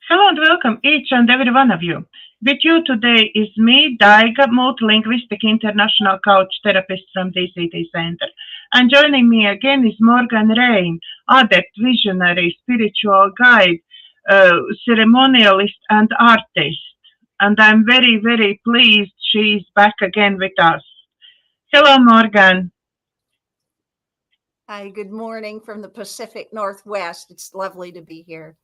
Hello and welcome each and every one of you. With you today is me, Daiga, multilinguistic international couch therapist from DCTcentre. And joining me again is Morganne Rayne, Adept, visionary, spiritual guide, ceremonialist and artist. And I'm very, very pleased she is back again with us. Hello, Morganne. Hi, good morning from the Pacific Northwest. It's lovely to be here.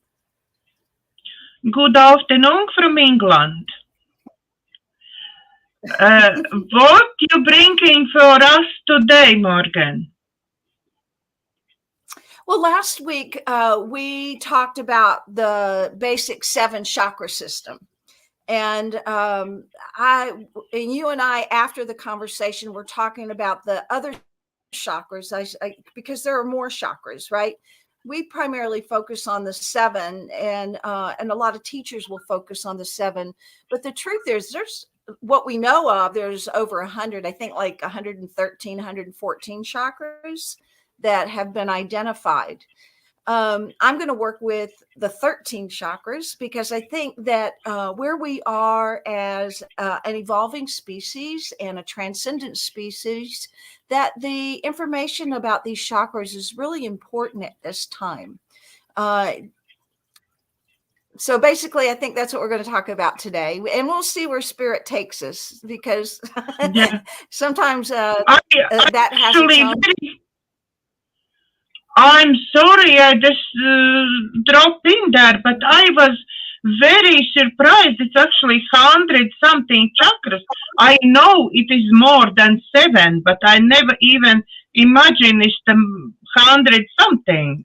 Good afternoon from England. What you bringing for us today, Morganne? Well, last week we talked about the basic 7 chakra system. And you and I, after the conversation, we're talking about the other chakras, because there are more chakras, right? We primarily focus on the 7, and a lot of teachers will focus on the 7. But the truth is, there's what we know of. There's over 100, I think, like 113, 114 chakras that have been identified. I'm going to work with the 13 chakras because I think that where we are as an evolving species and a transcendent species, that the information about these chakras is really important at this time. So basically, I think that's what we're going to talk about today, and we'll see where spirit takes us, because sometimes that has its own. I'm sorry I just dropped in there, but I was very surprised. It's actually 100-something chakras. I know it is more than 7, but I never even imagined it's 100-something.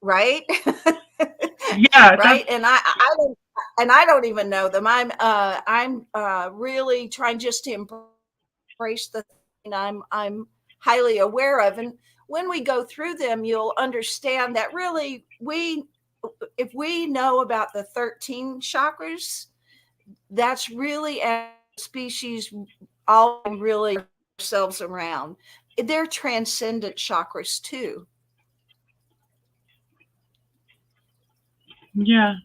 Right? Yeah. Right. And I don't even know them. I'm really trying just to embrace the thing I'm highly aware of. And when we go through them, you'll understand that really if we know about the 13 chakras, that's really, as a species, all really ourselves around. They're transcendent chakras too. Yeah.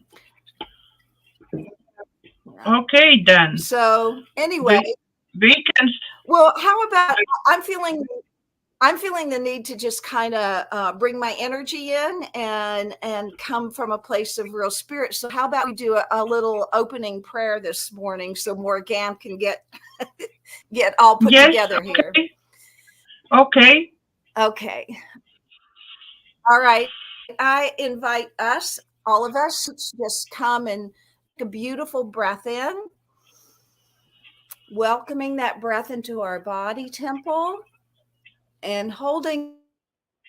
Okay, then. So anyway, we can. Well, how about I'm feeling the need to just kind of bring my energy in and come from a place of real spirit. So how about we do a little opening prayer this morning so Morganne can get all put together here. Okay. Okay. All right. I invite all of us, to just come and take a beautiful breath in, welcoming that breath into our body temple, and holding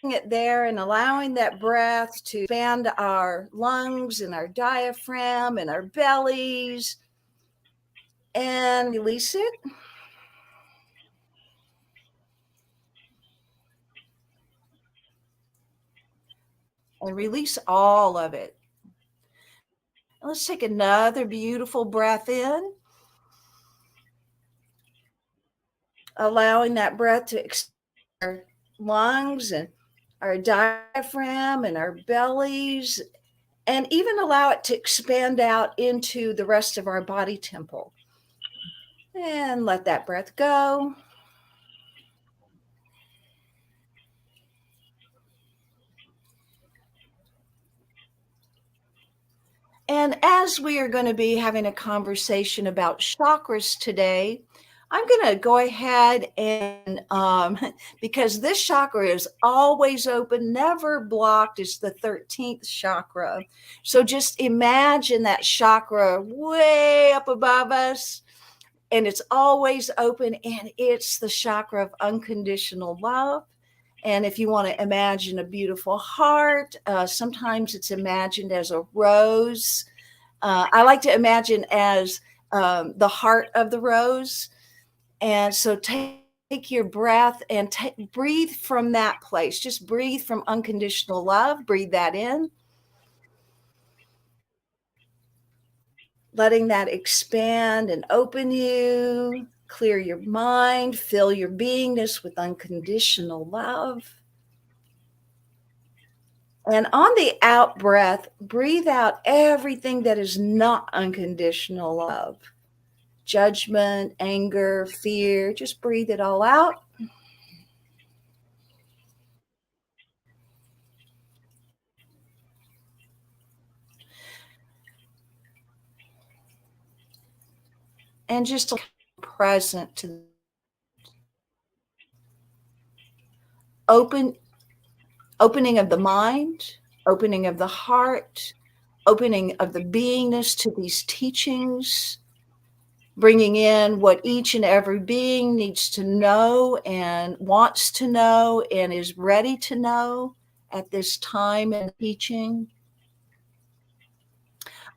it there and allowing that breath to expand our lungs and our diaphragm and our bellies, and release it. And release all of it. Let's take another beautiful breath in, allowing that breath to expand our lungs and our diaphragm and our bellies, and even allow it to expand out into the rest of our body temple. And let that breath go. And as we are going to be having a conversation about chakras today, I'm going to go ahead and, because this chakra is always open, never blocked, it's the 13th chakra. So just imagine that chakra way up above us, and it's always open, and it's the chakra of unconditional love. And if you want to imagine a beautiful heart, sometimes it's imagined as a rose. I like to imagine as the heart of the rose. And so take your breath and breathe from that place. Just breathe from unconditional love. Breathe that in. Letting that expand and open you. Clear your mind. Fill your beingness with unconditional love. And on the out breath, breathe out everything that is not unconditional love. Judgment, anger, fear, just breathe it all out. And just present to opening of the mind, opening of the heart, opening of the beingness to these teachings, bringing in what each and every being needs to know and wants to know and is ready to know at this time in teaching.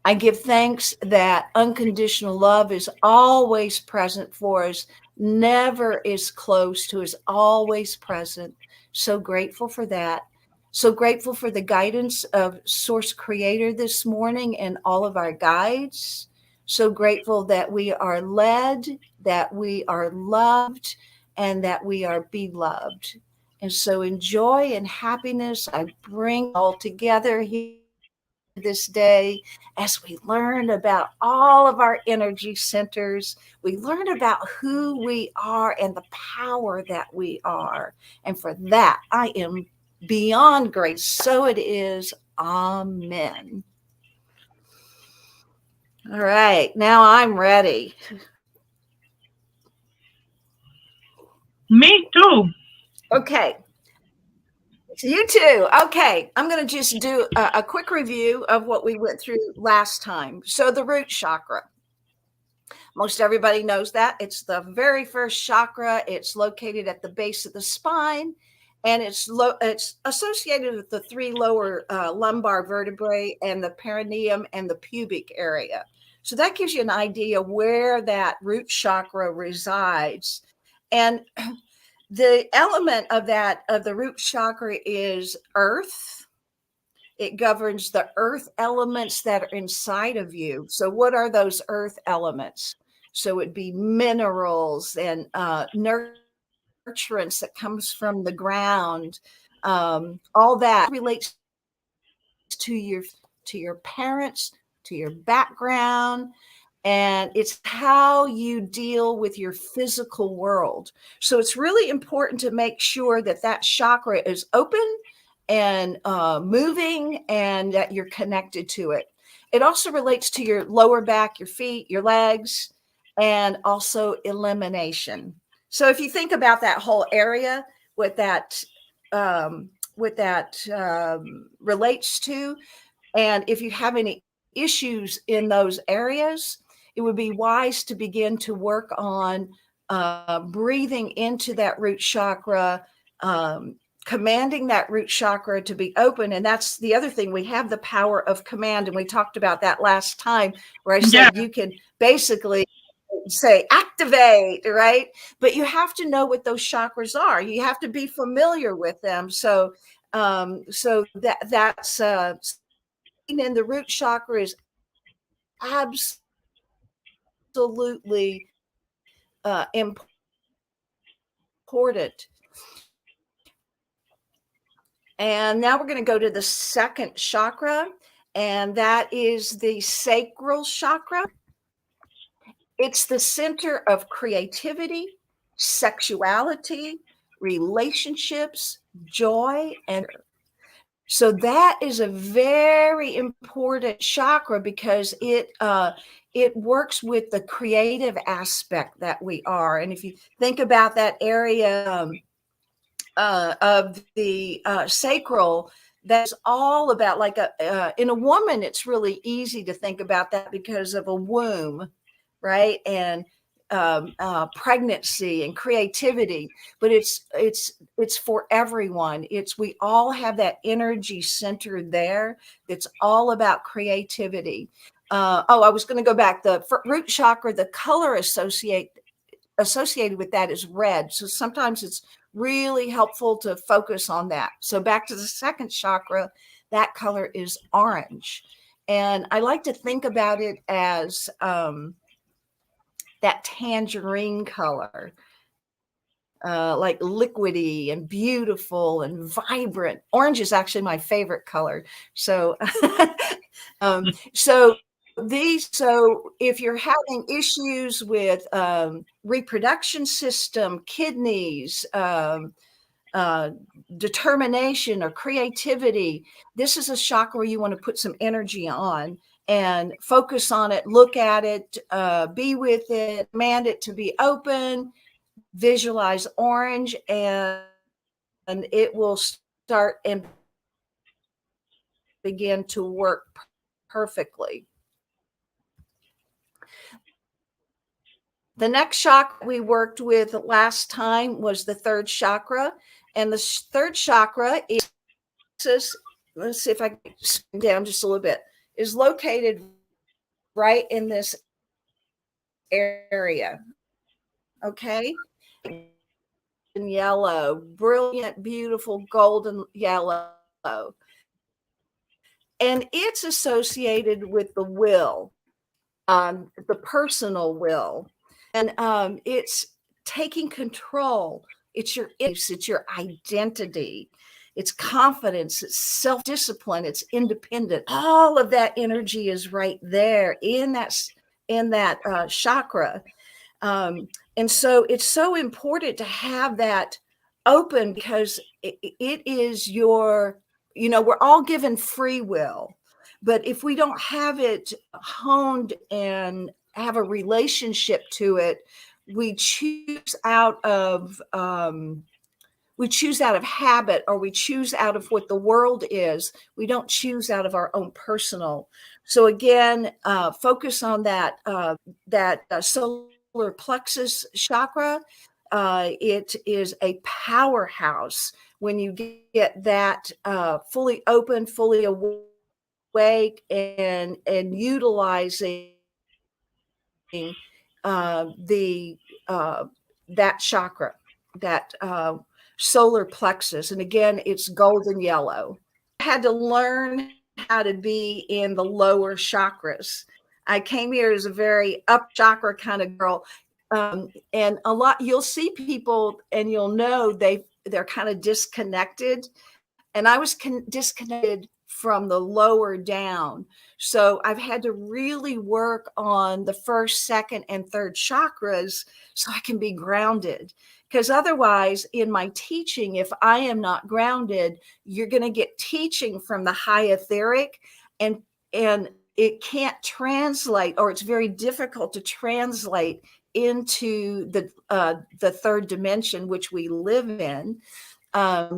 I give thanks that unconditional love is always present for us, never is close to us, always present. So grateful for that. So grateful for the guidance of Source Creator this morning and all of our guides. So grateful that we are led, that we are loved, and that we are beloved. And so in joy and happiness, I bring all together here this day as we learn about all of our energy centers. We learn about who we are and the power that we are. And for that, I am beyond grateful. So it is. Amen. All right, now I'm ready. Me too. Okay. You too. Okay. I'm going to just do a quick review of what we went through last time. So the root chakra. Most everybody knows that. It's the very first chakra. It's located at the base of the spine, and it's associated with the three lower lumbar vertebrae and the perineum and the pubic area. So that gives you an idea where that root chakra resides. And the element of the root chakra is earth. It governs the earth elements that are inside of you. So what are those earth elements? So it'd be minerals and nurturants that comes from the ground. All that relates to your parents, to your background, and it's how you deal with your physical world. So it's really important to make sure that that chakra is open and moving and that you're connected to it. It also relates to your lower back, your feet, your legs, and also elimination. So if you think about that whole area, what that relates to, and if you have any issues in those areas, it would be wise to begin to work on breathing into that root chakra, commanding that root chakra to be open. And that's the other thing. We have the power of command. And we talked about that last time where I said you can basically say activate, right? But you have to know what those chakras are. You have to be familiar with them. So that's and the root chakra is absolutely important. And now we're going to go to the second chakra, and that is the sacral chakra. It's the center of creativity, sexuality, relationships, joy, and so that is a very important chakra because it works with the creative aspect that we are. And if you think about that area of the sacral, that's all about like in a woman, it's really easy to think about that because of a womb, right? And pregnancy and creativity, but it's for everyone. We all have that energy center there that's all about creativity. I was going to go back. The root chakra, the color associated with that is red. So sometimes it's really helpful to focus on that. So back to the second chakra, that color is orange. And I like to think about it as that tangerine color. like liquidy and beautiful and vibrant. Orange is actually my favorite color. So, so if you're having issues with reproduction system, kidneys, determination or creativity, this is a chakra where you want to put some energy on and focus on it, look at it, be with it, demand it to be open, visualize orange, and it will start and begin to work perfectly. The next chakra we worked with last time was the third chakra. And the third chakra is, let's see if I can scroll down just a little bit, is located right in this area. Okay. In yellow, brilliant, beautiful golden yellow. And it's associated with the will, the personal will. And it's taking control. It's your identity. It's confidence. It's self-discipline. It's independent. All of that energy is right there in that chakra. And so it's so important to have that open, because it is your, we're all given free will. But if we don't have it honed and have a relationship to it, we choose out of habit, or we choose out of what the world is. We don't choose out of our own personal. So again, focus on that solar plexus chakra. It is a powerhouse when you get that fully open, fully awake, and utilizing that chakra, that solar plexus. And again, it's golden yellow. I had to learn how to be in the lower chakras. I came here as a very up chakra kind of girl. And a lot, you'll see people and you'll know they're kind of disconnected. And I was disconnected from the lower down. So I've had to really work on the first, second, and third chakras so I can be grounded. Because otherwise, in my teaching, if I am not grounded, you're going to get teaching from the high etheric, and it can't translate, or it's very difficult to translate into the third dimension, which we live in.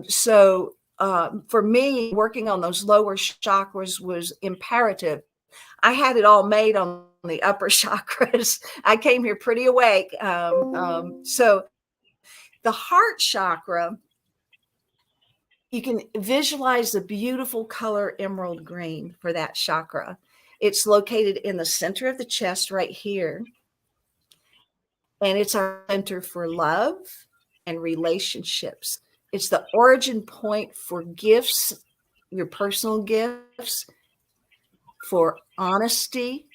So for me, working on those lower chakras was imperative. I had it all made on the upper chakras. I came here pretty awake. So the heart chakra, you can visualize the beautiful color emerald green for that chakra. It's located in the center of the chest right here. And it's our center for love and relationships. It's the origin point for gifts, your personal gifts, for honesty,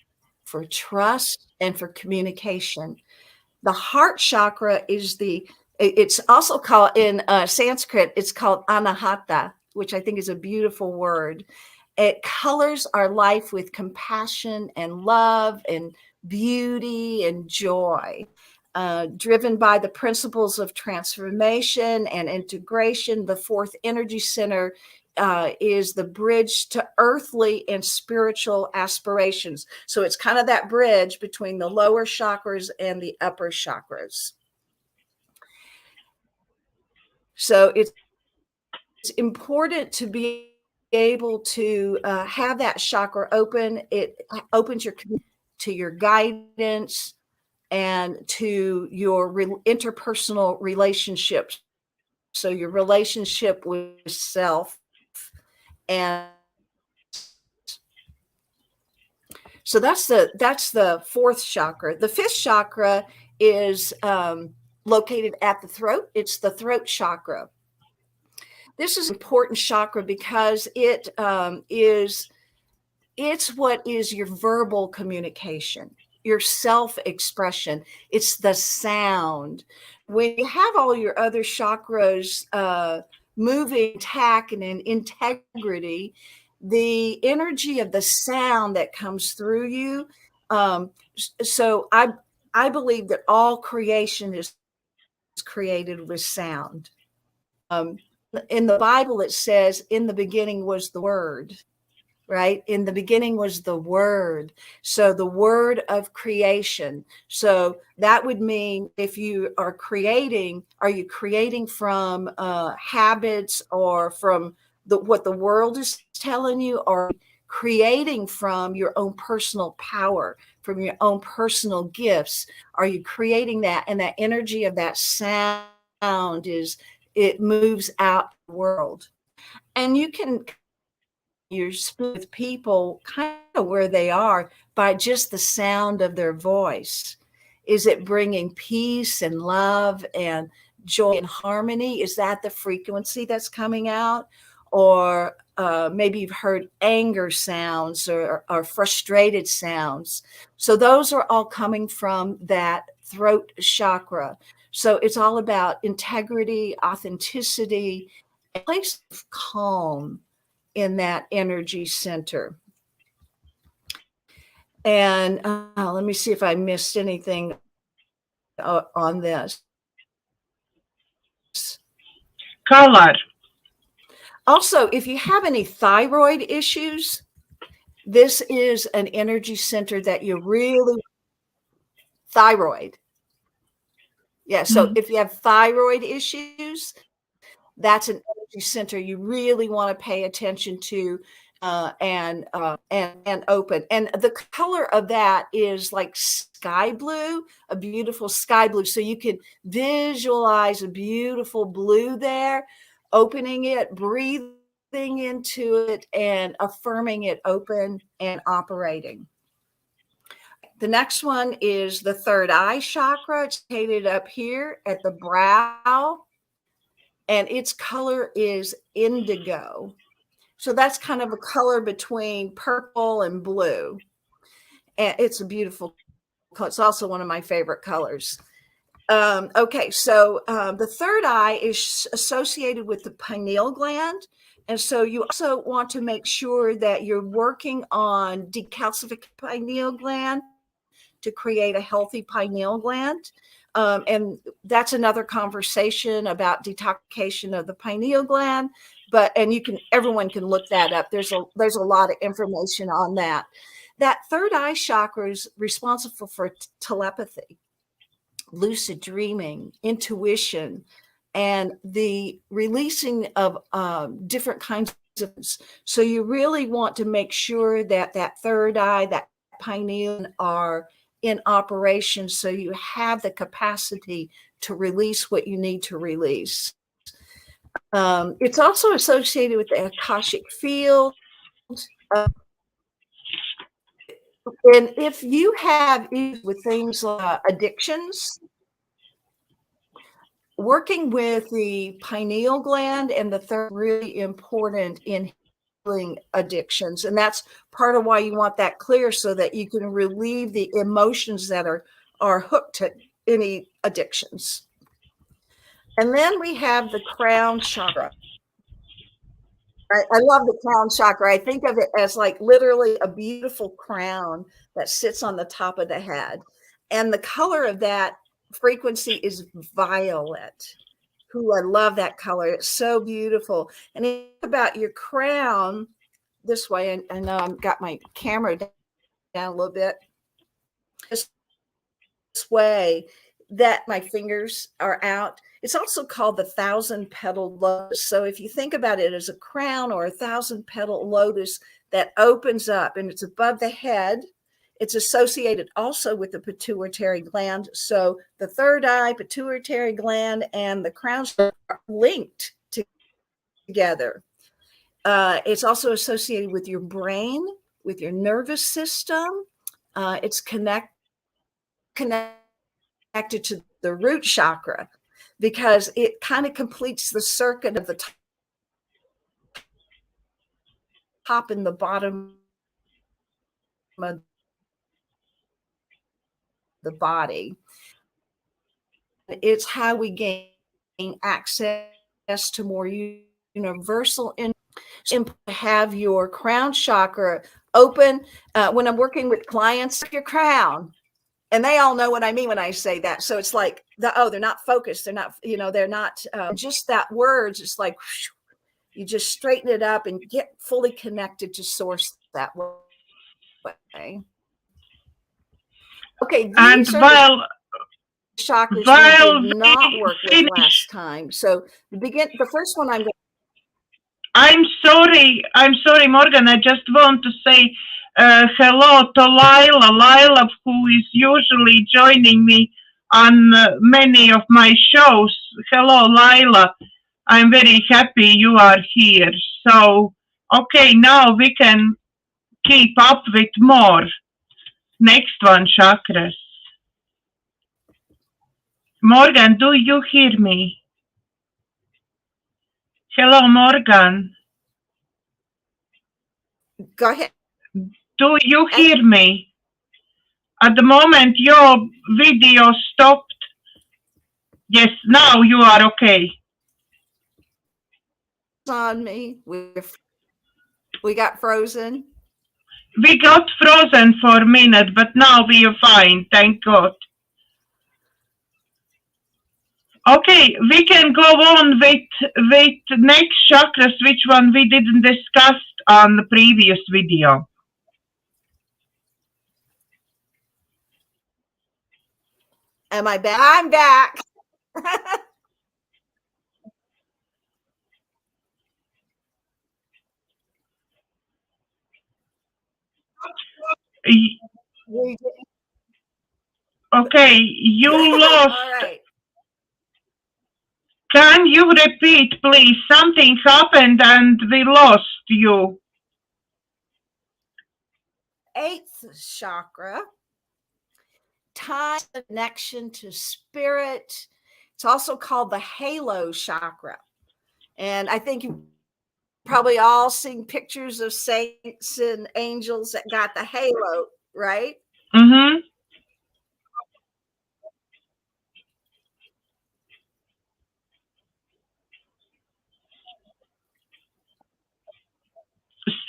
for trust, and for communication. The heart chakra is it's also called in Sanskrit, it's called anahata, which I think is a beautiful word. It colors our life with compassion and love and beauty and joy. Driven by the principles of transformation and integration, the fourth energy center is the bridge to earthly and spiritual aspirations. So it's kind of that bridge between the lower chakras and the upper chakras. So it's important to be able to have that chakra open. It opens to your guidance and to your interpersonal relationships. So your relationship with self. And so that's the fourth chakra. The fifth chakra is located at the throat. It's the throat chakra. This is an important chakra because it's what is your verbal communication, your self-expression. It's the sound. when you have all your other chakras moving, intact, and in integrity, the energy of the sound that comes through you. So I believe that all creation is created with sound. In the Bible, it says, "In the beginning was the Word." Right? In the beginning was the Word. So the word of creation. So that would mean if you are creating, are you creating from habits or from what the world is telling you, or creating from your own personal power, from your own personal gifts? Are you creating that? And that energy of that sound it moves out the world. And you can you're with people kind of where they are by just the sound of their voice. Is it bringing peace and love and joy and harmony? Is that the frequency that's coming out? Or maybe you've heard anger sounds or frustrated sounds. So those are all coming from that throat chakra. So it's all about integrity, authenticity, a place of calm in that energy center. And let me see if I missed anything on this. Color. Also, if you have any thyroid issues, this is an energy center that you really thyroid. Yeah. So if you have thyroid issues, that's an energy center you really want to pay attention to and open. And the color of that is like sky blue, a beautiful sky blue. So you can visualize a beautiful blue there, opening it, breathing into it, and affirming it open and operating. The next one is the third eye chakra. It's located up here at the brow, and its color is indigo. So that's kind of a color between purple and blue. And it's a beautiful color. It's also one of my favorite colors. Okay, so the third eye is associated with the pineal gland. And so you also want to make sure that you're working on decalcifying pineal gland to create a healthy pineal gland. And that's another conversation about detoxification of the pineal gland. And everyone can look that up. There's a lot of information on that. That third eye chakra is responsible for telepathy, lucid dreaming, intuition, and the releasing of different kinds of. So you really want to make sure that third eye, that pineal, are in operation, so you have the capacity to release what you need to release. It's also associated with the Akashic field. And if you have with things like addictions, working with the pineal gland and the third really important in healing addictions. And that's part of why you want that clear, so that you can relieve the emotions that are hooked to any addictions. And then we have the crown chakra. I love the crown chakra. I think of it as like literally a beautiful crown that sits on the top of the head. And the color of that frequency is violet. Ooh, I love that color. It's so beautiful. And think about your crown this way. I know I've got my camera down a little bit. This way that my fingers are out. It's also called the 1,000-petal lotus. So if you think about it as a crown or a 1,000-petal lotus that opens up and it's above the head, it's associated also with the pituitary gland. So the third eye, pituitary gland, and the crown are linked together. It's also associated with your brain, with your nervous system. It's connected to the root chakra, because it kind of completes the circuit of the top and the bottom of the body. it's how we gain access to more universal input. Have your crown chakra open. When I'm working with clients, your crown, and they all know what I mean when I say that. So it's like, they're not focused. They're not, they're not just that words. It's like, whoosh, you just straighten it up and get fully connected to source that way. Okay. And while chakras we did not work with last time. So the first one I'm sorry, Morgan. I just want to say hello to Lila, who is usually joining me on many of my shows. Hello, Lila. I'm very happy you are here. So, okay, now we can keep up with more. Next one, chakras. Morgan, do you hear me? Hello, Morgan. Go ahead. Do you hear me? At the moment, your video stopped. Yes, now you are okay. On me. We got frozen. We got frozen for a minute, but now we are fine. Thank God. Okay, we can go on with next chakras, which one we didn't discuss on the previous video. Am I back? I'm back. Okay, you lost. All right. Can you repeat, please? Something happened and we lost you. 8th chakra, time connection to spirit. It's also called the halo chakra. And I think you've probably all seen pictures of saints and angels that got the halo, right? Mm-hmm.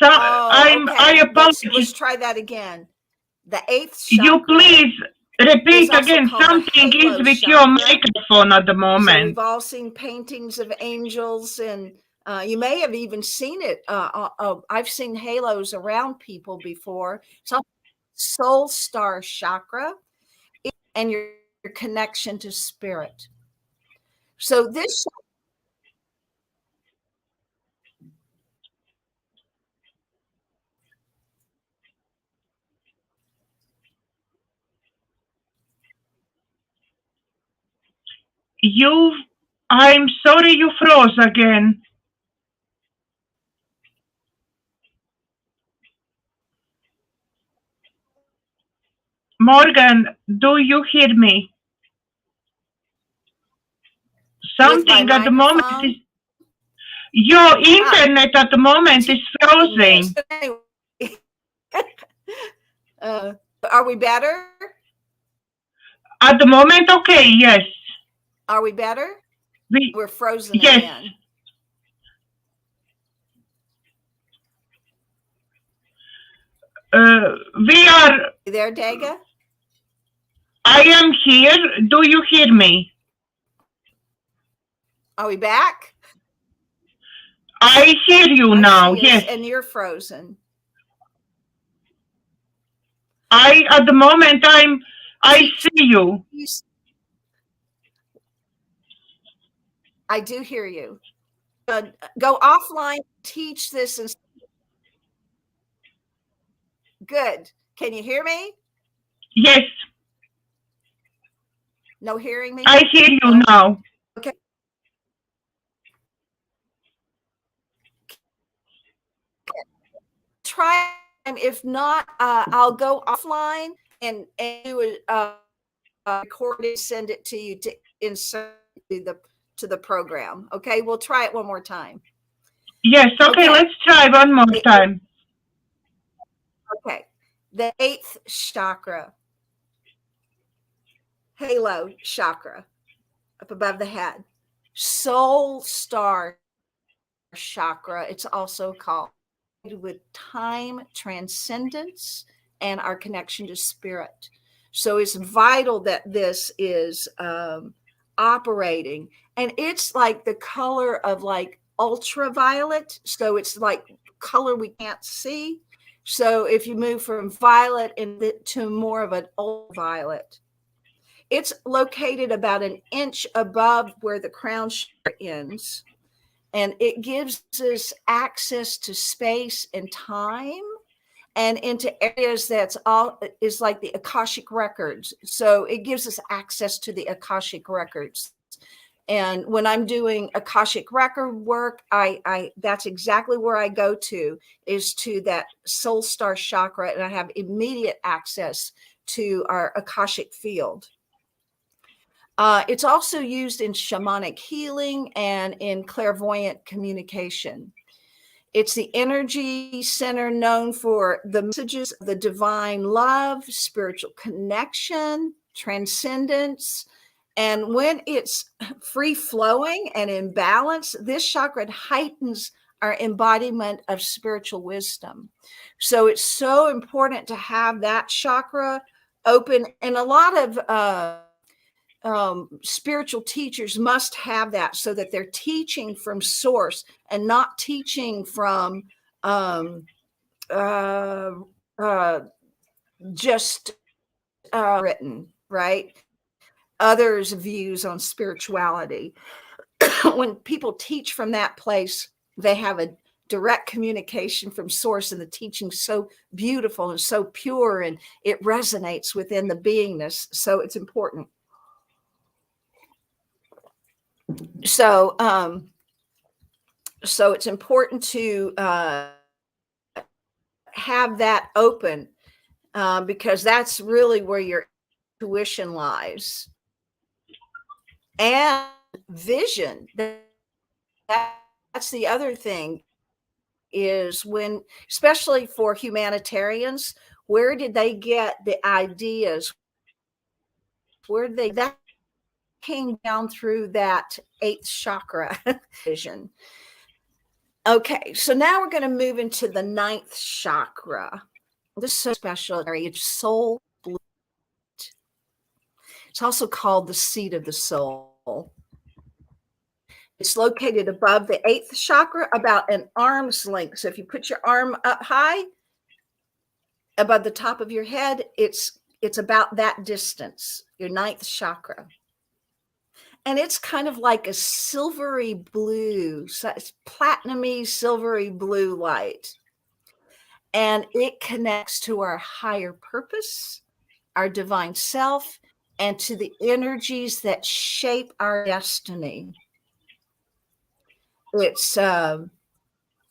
So I apologize. Let's try that again. The 8th chakra. You please repeat again. Something is with chakra. Your microphone at the moment. So we've all seen paintings of angels, and you may have even seen it. I've seen halos around people before. So soul star chakra and your connection to spirit. So this I'm sorry you froze again. Morgan, do you hear me? Something at the moment is... Your internet at the moment is frozen. Are we better? At the moment, okay, yes. Are we better? We're frozen yes. Again. We are... You there, Daiga? I am here. Do you hear me? Are we back? I hear you now, yes. And you're frozen. At the moment, I see you. I do hear you. Go offline, teach this. And good. Can you hear me? Yes. No hearing me? I hear you now. Okay. Try. If not, I'll go offline and do a recording, send it to you to insert to the program. Okay, we'll try it one more time. Yes, okay. Let's try one more time. Okay, the 8th chakra, halo chakra. above the head. Soul star chakra, it's also called, with time transcendence and our connection to spirit. So it's vital that this is operating. And it's like the color of like ultraviolet. So it's like color we can't see. So if you move from violet to more of an ultraviolet, it's located about an inch above where the crown chakra ends. And it gives us access to space and time and into areas that's all is like the Akashic records. So it gives us access to the Akashic records. And when I'm doing Akashic record work, I that's exactly where I go to, is to that soul star chakra, and I have immediate access to our Akashic field. It's also used in shamanic healing and in clairvoyant communication. It's the energy center known for the messages of the divine love, spiritual connection, transcendence. And when it's free flowing and in balance, this chakra heightens our embodiment of spiritual wisdom. So it's so important to have that chakra open. And a lot of spiritual teachers must have that, so that they're teaching from source and not teaching from just written, right? Others' views on spirituality. When people teach from that place, they have a direct communication from source, and the teaching's so beautiful and so pure, and it resonates within the beingness. So it's important. So it's important to have that open, because that's really where your intuition lies. And vision. That's the other thing, is when, especially for humanitarians, where did they get the ideas? Where did they, that came down through that 8th chakra vision. Okay, so now we're going to move into the 9th chakra. This is so special area, it's soul. It's also called the seat of the soul. It's located above the 8th chakra, about an arm's length. So if you put your arm up high above the top of your head, it's about that distance, your 9th chakra. And it's kind of like a silvery blue, so it's platinumy, silvery blue light. And it connects to our higher purpose, our divine self, and to the energies that shape our destiny. It's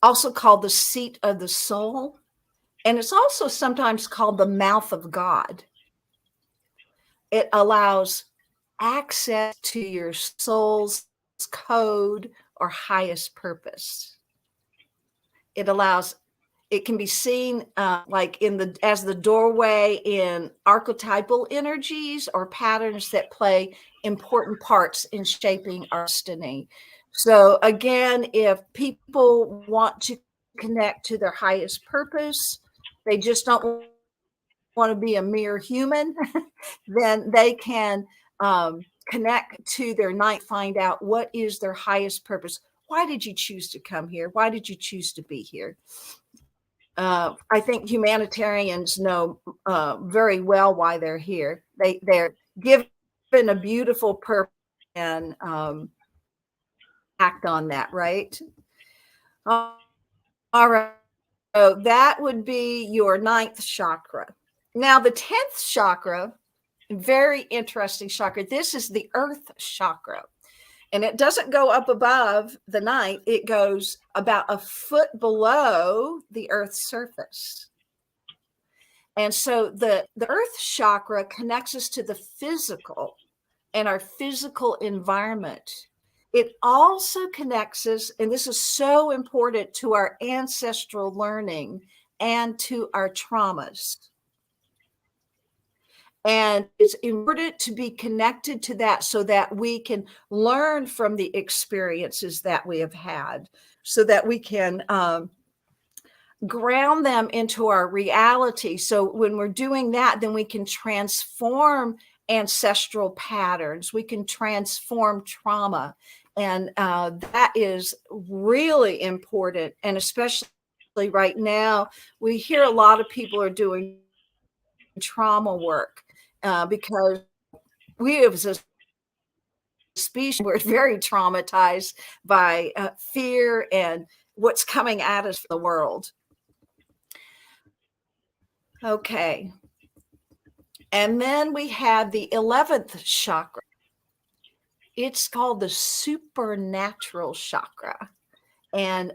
also called the seat of the soul. And it's also sometimes called the mouth of God. It allows access to your soul's code or highest purpose. It can be seen like as the doorway in archetypal energies or patterns that play important parts in shaping our destiny. So again, if people want to connect to their highest purpose, they just don't want to be a mere human, then they can connect to their night, find out what is their highest purpose. Why did you choose to come here? Why did you choose to be here? I think humanitarians know very well why they're here. They're given a beautiful purpose and act on that, right? All right. So that would be your 9th chakra. Now, the 10th chakra, very interesting chakra. This is the earth chakra. And it doesn't go up above the 9th. It goes about a foot below the earth's surface. And so the earth chakra connects us to the physical and our physical environment. It also connects us, and this is so important, to our ancestral learning and to our traumas. And it's important to be connected to that so that we can learn from the experiences that we have had, so that we can ground them into our reality. So when we're doing that, then we can transform ancestral patterns. We can transform trauma. And that is really important. And especially right now, we hear a lot of people are doing trauma work because we as a species, we're very traumatized by fear and what's coming at us from the world. Okay. And then we have the 11th chakra. It's called the supernatural chakra, and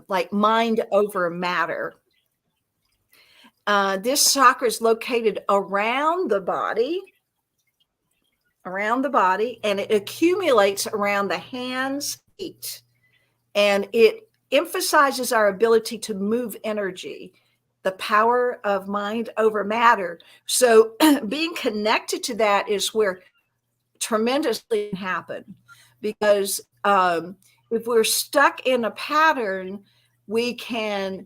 like mind over matter. This chakra is located around the body, and it accumulates around the hands, feet, and it emphasizes our ability to move energy, the power of mind over matter. So being connected to that is where tremendously can happen, because if we're stuck in a pattern, we can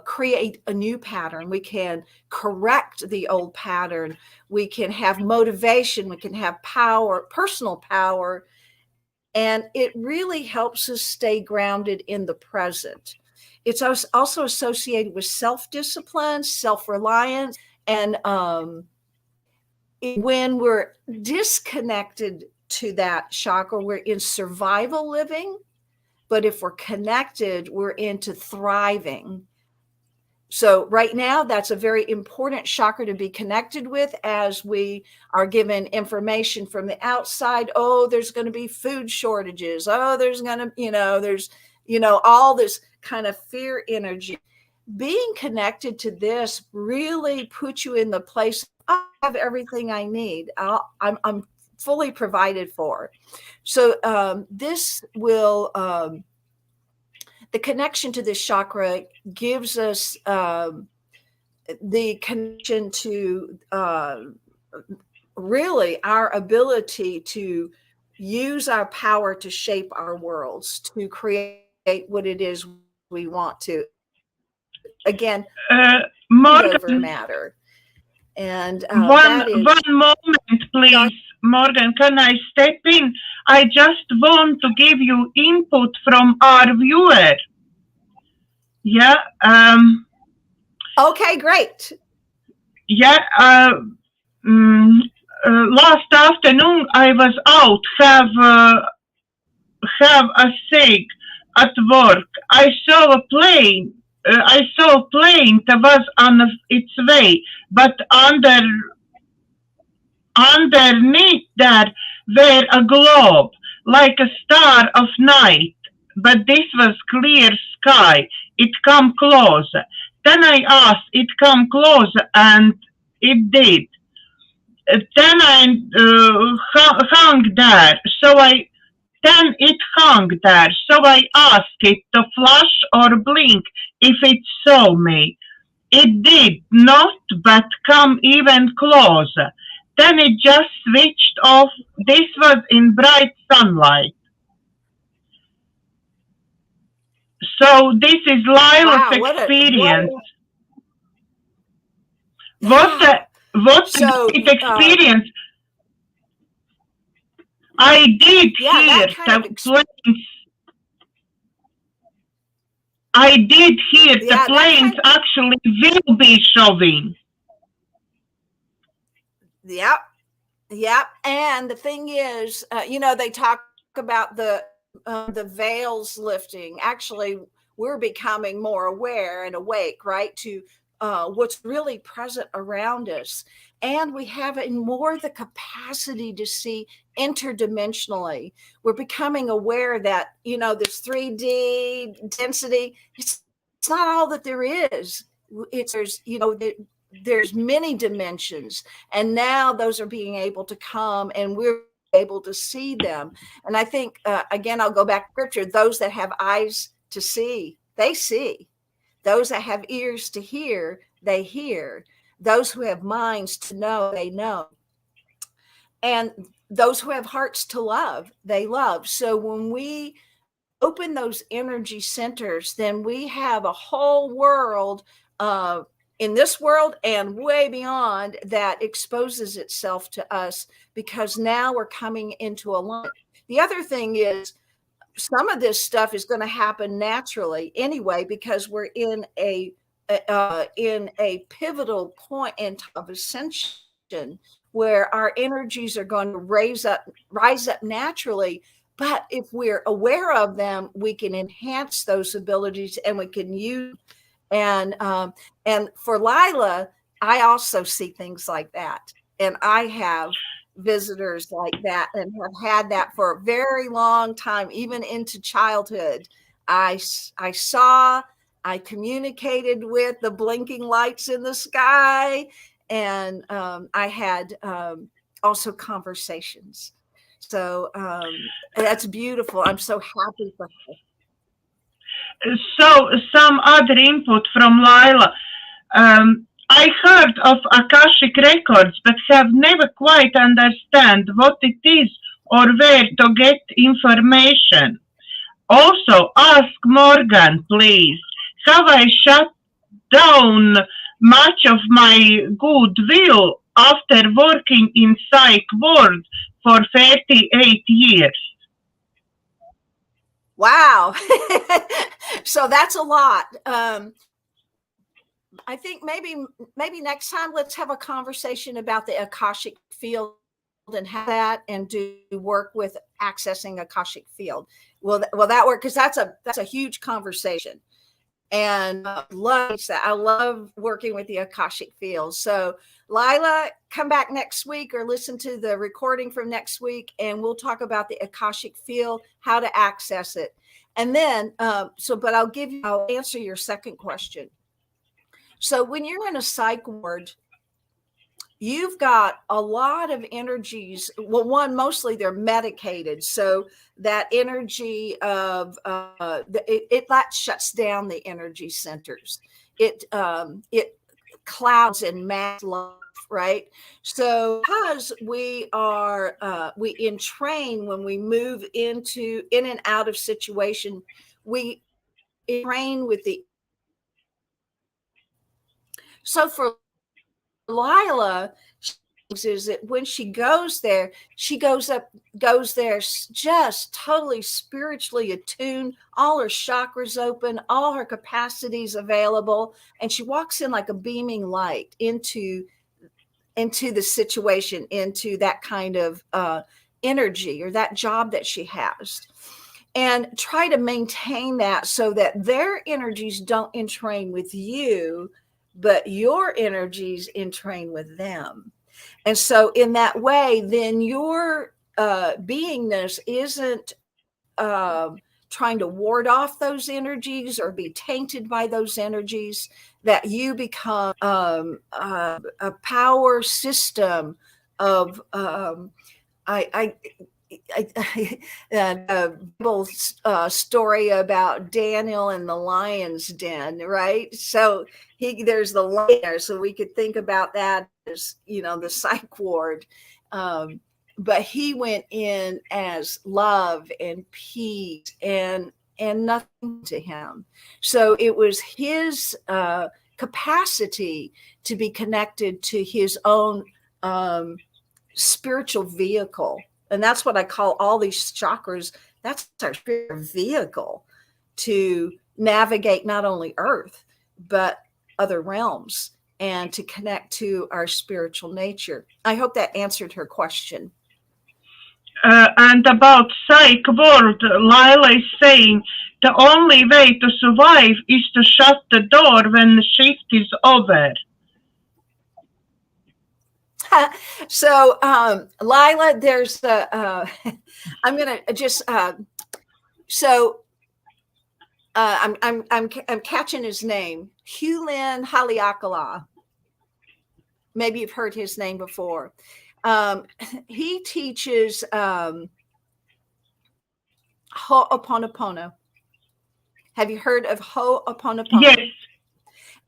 create a new pattern. We can correct the old pattern. We can have motivation. We can have power, personal power. And it really helps us stay grounded in the present. It's also associated with self-discipline, self-reliance. And when we're disconnected to that chakra, we're in survival living. But if we're connected, we're into thriving. So right now, that's a very important chakra to be connected with as we are given information from the outside. Oh, there's going to be food shortages. Oh, there's going to, there's, all this kind of fear energy. Being connected to this really puts you in the place, I have everything I need. I'm fully provided for. So this will... the connection to this chakra gives us the connection to really our ability to use our power to shape our worlds, to create what it is we want to. Again, Morgan, over matter. And one moment, please. Morgan, can I step in? I just want to give you input from our viewer. Yeah. Okay, great. Yeah. Last afternoon I was out, have a shake at work. I saw a plane. That was on its way, but underneath that were a globe, like a star of night. But this was clear sky. It come close. Then I asked it come close, and it did. Then I hung there. Then it hung there. So I asked it to flash or blink if it saw me. It did not, but come even closer. Then it just switched off. This was in bright sunlight. So this is live experience. What a great experience. I did hear the planes. I did hear the planes actually will be showing. Yep. And the thing is, they talk about the veils lifting. Actually, we're becoming more aware and awake, right, to what's really present around us. And we have more the capacity to see interdimensionally. We're becoming aware that, this 3D density, it's not all that there is. There's many dimensions, and now those are being able to come, and we're able to see them. And I think, again, I'll go back to scripture. Those that have eyes to see, they see. Those that have ears to hear, they hear. Those who have minds to know, they know. And those who have hearts to love, they love. So when we open those energy centers, then we have a whole world in this world and way beyond that exposes itself to us, because now we're coming into alignment. The other thing is, some of this stuff is going to happen naturally anyway, because we're in a pivotal point of ascension where our energies are going to rise up naturally. But if we're aware of them, we can enhance those abilities and we can use. And for Lila, I also see things like that, and I have visitors like that and have had that for a very long time, even into childhood. I communicated with the blinking lights in the sky, and I had also conversations. So that's beautiful. I'm so happy for her. So some other input from Lila. I heard of Akashic records, but have never quite understand what it is or where to get information. Also, ask Morganne, please, have I shut down much of my goodwill after working in psych ward for 38 years? Wow. So that's a lot. I think maybe next time let's have a conversation about the Akashic field and have that, and do work with accessing Akashic field. Will that work? Because that's a huge conversation, and I love working with the Akashic field. So Lila, come back next week or listen to the recording from next week, and we'll talk about the Akashic field, how to access it. And then but I'll answer your second question. So when you're in a psych ward, you've got a lot of energies. Well, one, mostly they're medicated. So that energy of that shuts down the energy centers. It clouds and masks life, right? So because we entrain when we move in and out of situation, we entrain with the. So for Lila, is that when she goes there, she goes there just totally spiritually attuned, all her chakras open, all her capacities available, and she walks in like a beaming light into the situation, into that kind of energy or that job that she has, and try to maintain that so that their energies don't entrain with you, but your energies entrain with them. And so in that way, then your beingness isn't trying to ward off those energies or be tainted by those energies, that you become a power system of Bible story about Daniel and the lion's den, right? So there's the lion there, so we could think about that as, the psych ward. But he went in as love and peace and nothing to him. So it was his capacity to be connected to his own spiritual vehicle. And that's what I call all these chakras. That's our spiritual vehicle to navigate not only Earth, but other realms, and to connect to our spiritual nature. I hope that answered her question. And about psych ward, Lila is saying the only way to survive is to shut the door when the shift is over. So, Lila, there's I'm going to just, I'm catching his name, Hulin Haleakala. Maybe you've heard his name before. He teaches Ho'oponopono. Have you heard of Ho'oponopono? Yes,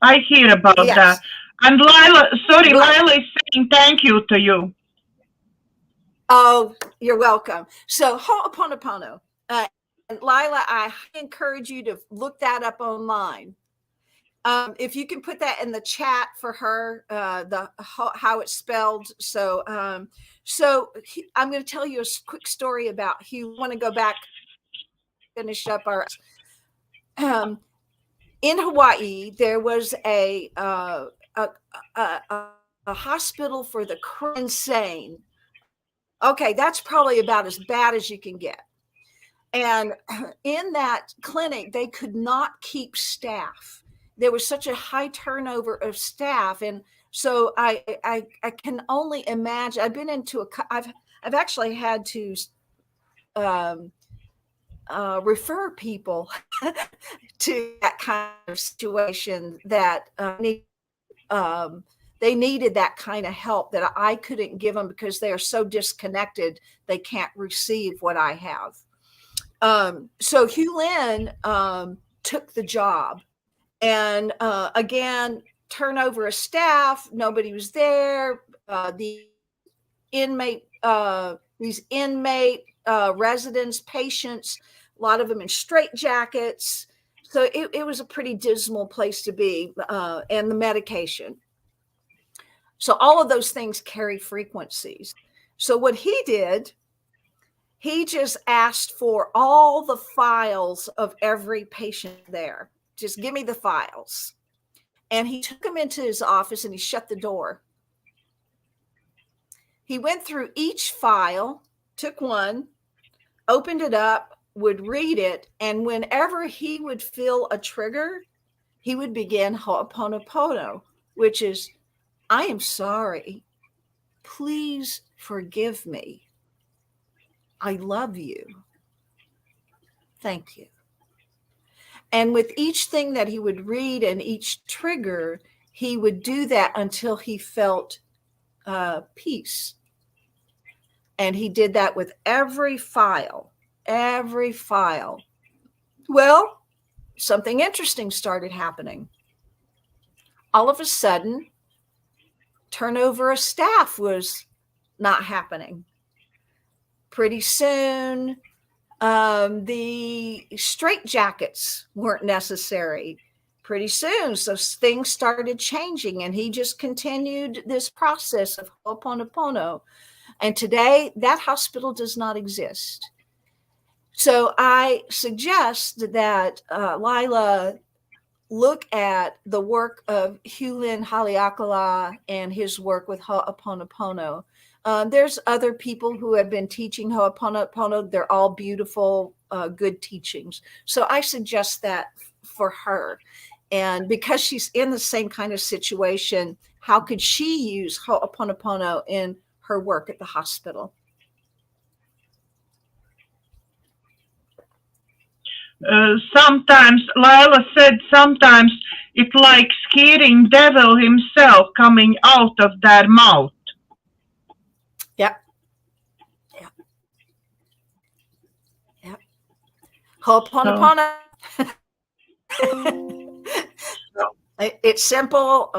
I hear about that. And Lila is saying thank you to you. Oh, you're welcome. So Ho'oponopono. And Lila, I encourage you to look that up online. If you can put that in the chat for her, how it's spelled. So I'm going to tell you a quick story about Hugh. I want to go back, finish up our. In Hawaii, there was a hospital for the insane. Okay, that's probably about as bad as you can get. And in that clinic, they could not keep staff. There was such a high turnover of staff, and so I can only imagine. I've been into I've actually had to refer people to that kind of situation that they needed that kind of help that I couldn't give them because they are so disconnected they can't receive what I have. So Hugh Lin took the job, and again, turnover of staff. Nobody was there. These inmate residents, patients, a lot of them in straitjackets. So it was a pretty dismal place to be, and the medication. So all of those things carry frequencies. So what he did, he just asked for all the files of every patient there. Just give me the files. And he took them into his office and he shut the door. He went through each file, took one, opened it up, would read it, and whenever he would feel a trigger, he would begin Ho'oponopono, which is, I am sorry. Please forgive me. I love you. Thank you. And with each thing that he would read and each trigger, he would do that until he felt peace. And he did that with every file. Well, something interesting started happening. All of a sudden, turnover of staff was not happening. Pretty soon, the straitjackets weren't necessary. Pretty soon, so things started changing, and he just continued this process of Ho'oponopono. And today, that hospital does not exist. So I suggest that Lila look at the work of Hulin Haleakala and his work with Ho'oponopono. There's other people who have been teaching Ho'oponopono. They're all beautiful, good teachings. So I suggest that for her. And because she's in the same kind of situation, how could she use Ho'oponopono in her work at the hospital? Sometimes, Lila said, sometimes it's like scaring devil himself coming out of their mouth. Yep. Ho'oponopono. It's simple.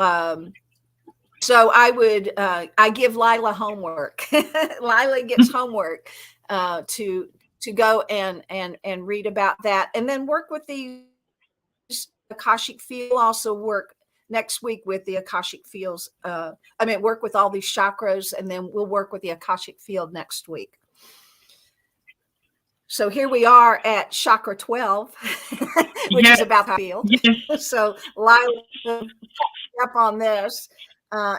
So I would, I give Lila homework. Lila gets homework to go and read about that, and then work with the Akashic field. Also work next week with the Akashic fields. Work with all these chakras, and then we'll work with the Akashic field next week. So here we are at chakra 12, which is about the field. Yes. So Lila, up on this.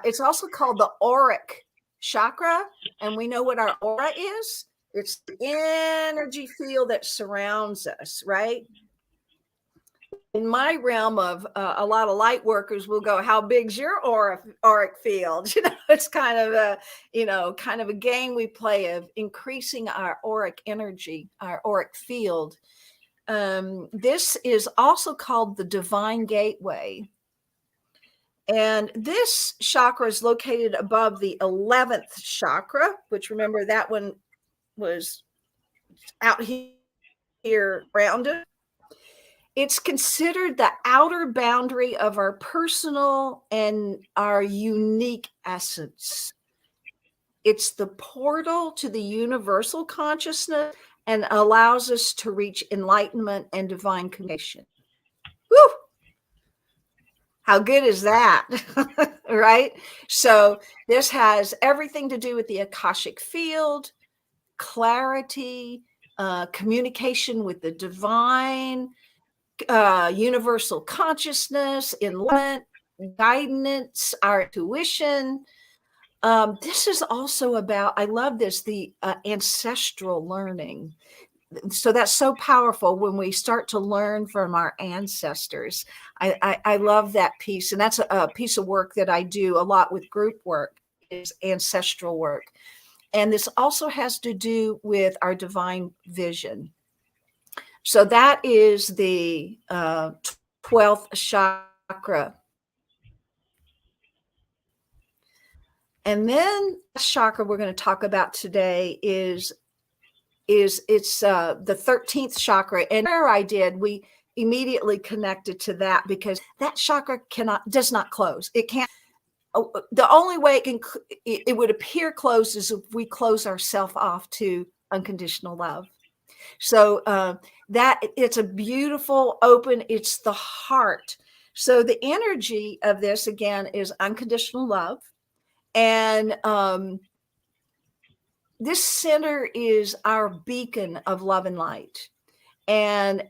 It's also called the auric chakra, and we know what our aura is. It's the energy field that surrounds us, right? In my realm of a lot of light workers will go, how big's your auric field? It's kind of a game we play of increasing our auric energy, our auric field. This is also called the divine gateway. And this chakra is located above the 11th chakra, which, remember, that one was out here around it. It's considered the outer boundary of our personal and our unique essence. It's the portal to the universal consciousness and allows us to reach enlightenment and divine communication. Woo! How good is that? Right? So this has everything to do with the Akashic field, clarity, communication with the divine, universal consciousness, enlightenment, guidance, our intuition. This is also about, I love this, the ancestral learning. So that's so powerful when we start to learn from our ancestors. I love that piece. And that's a piece of work that I do a lot with group work, is ancestral work. And this also has to do with our divine vision. So that is the 12th chakra. And then the chakra we're going to talk about today is it's the 13th chakra. And where I did, we immediately connected to that because that chakra does not close. It can't. The only way it would appear closed is if we close ourselves off to unconditional love. So that it's a beautiful open, it's the heart. So the energy of this again is unconditional love. And this center is our beacon of love and light. And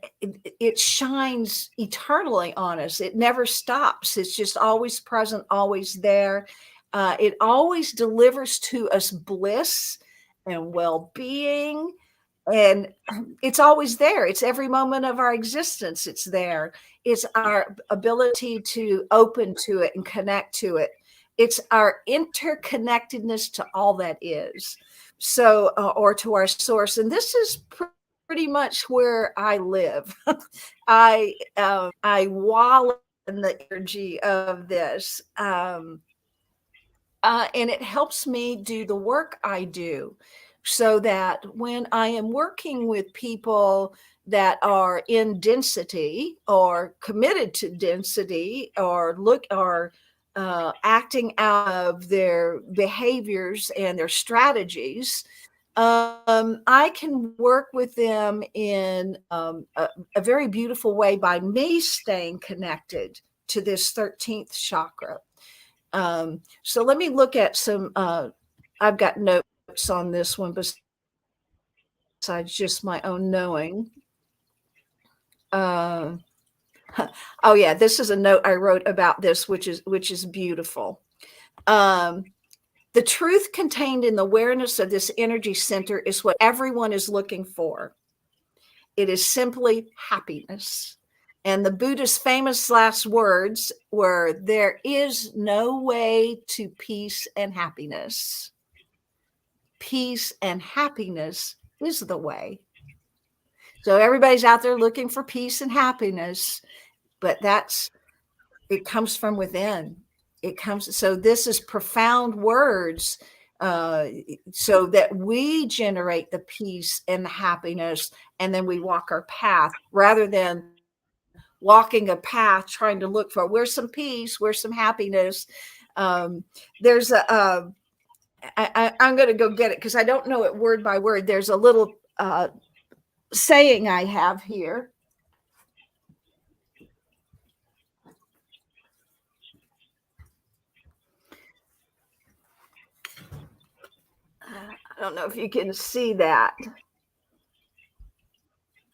it shines eternally on us. It never stops. It's just always present, always there. It always delivers to us bliss and well-being. And it's always there. It's every moment of our existence. It's there. It's our ability to open to it and connect to it. It's our interconnectedness to all that is. So, or to our source. And this is pretty much where I live. I wallow in the energy of this. And it helps me do the work I do. So that when I am working with people that are in density or committed to density or acting out of their behaviors and their strategies, I can work with them in a very beautiful way by me staying connected to this 13th chakra. So let me look at some, I've got notes on this one besides just my own knowing. Oh yeah, this is a note I wrote about this, which is beautiful. The truth contained in the awareness of this energy center is what everyone is looking for. It is simply happiness. And the Buddha's famous last words were, "There is no way to peace and happiness. Peace and happiness is the way." So everybody's out there looking for peace and happiness, but it comes from within. So this is profound words, so that we generate the peace and the happiness, and then we walk our path rather than walking a path trying to look for where's some peace, where's some happiness. There's I'm going to go get it because I don't know it word by word. There's a little saying I have here. I don't know if you can see that.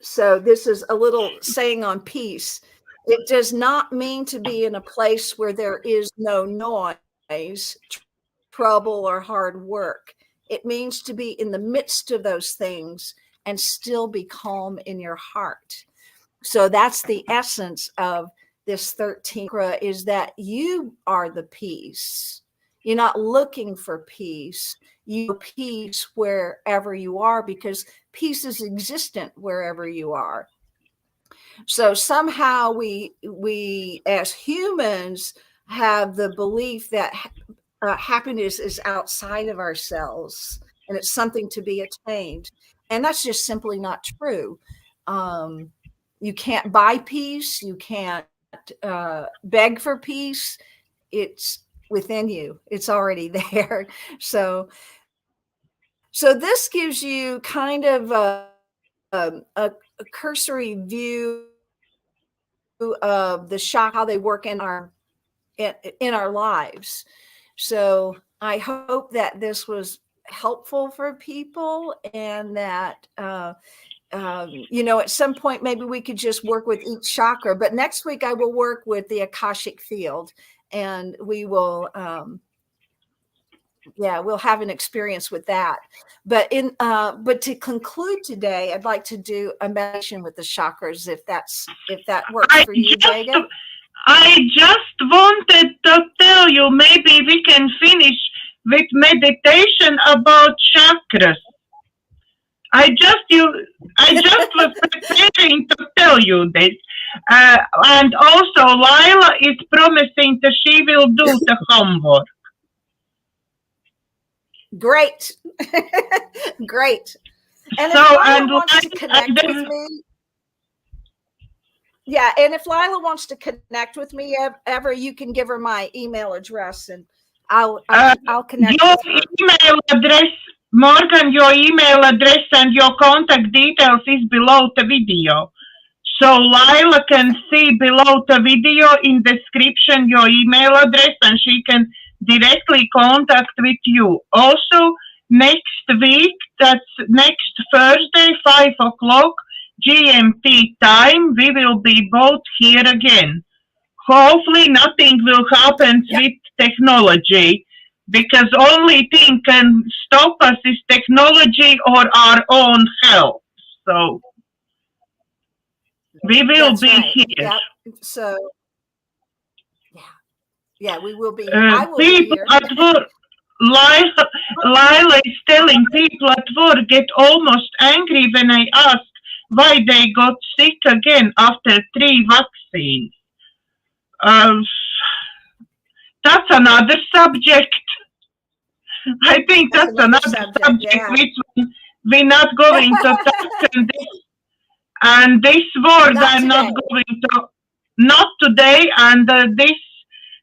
So this is a little saying on peace. It does not mean to be in a place where there is no noise, trouble, or hard work. It means to be in the midst of those things and still be calm in your heart. So that's the essence of this 13th chakra, is that you are the peace. You're not looking for peace. You are peace wherever you are, because peace is existent wherever you are. So somehow we as humans have the belief that happiness is outside of ourselves and it's something to be attained. And that's just simply not true. You can't buy peace. You can't beg for peace. It's within you. It's already there. So this gives you kind of a cursory view of the shock, how they work in our lives. So I hope that this was helpful for people, and that at some point maybe we could just work with each chakra. But next week I will work with the Akashic field, and we will we'll have an experience with that. But to conclude today, I'd like to do a meditation with the chakras, if that works for you, Daiga. I just wanted to tell you, maybe we can finish with meditation about chakras. I just was preparing to tell you this. And also Lila is promising that she will do the homework. Great. Great. And so, if Lila wants to connect with me, and if Lila wants to connect with me ever, you can give her my email address, and I'll connect your with her. Email address, Morgan, your email address and your contact details is below the video. So Lila can see below the video in description your email address, and she can directly contact with you. Also, next week, that's next Thursday, 5 o'clock GMT time, we will be both here again. Hopefully nothing will happen with technology, because only thing can stop us is technology or our own health. So we will be here. Yep. So we will be. I will people be at work. Lila is telling people at work get almost angry when I ask why they got sick again after 3 vaccines. That's another subject. I think that's another subject which we're not going to touch on this. And this word I'm not going to, not today, and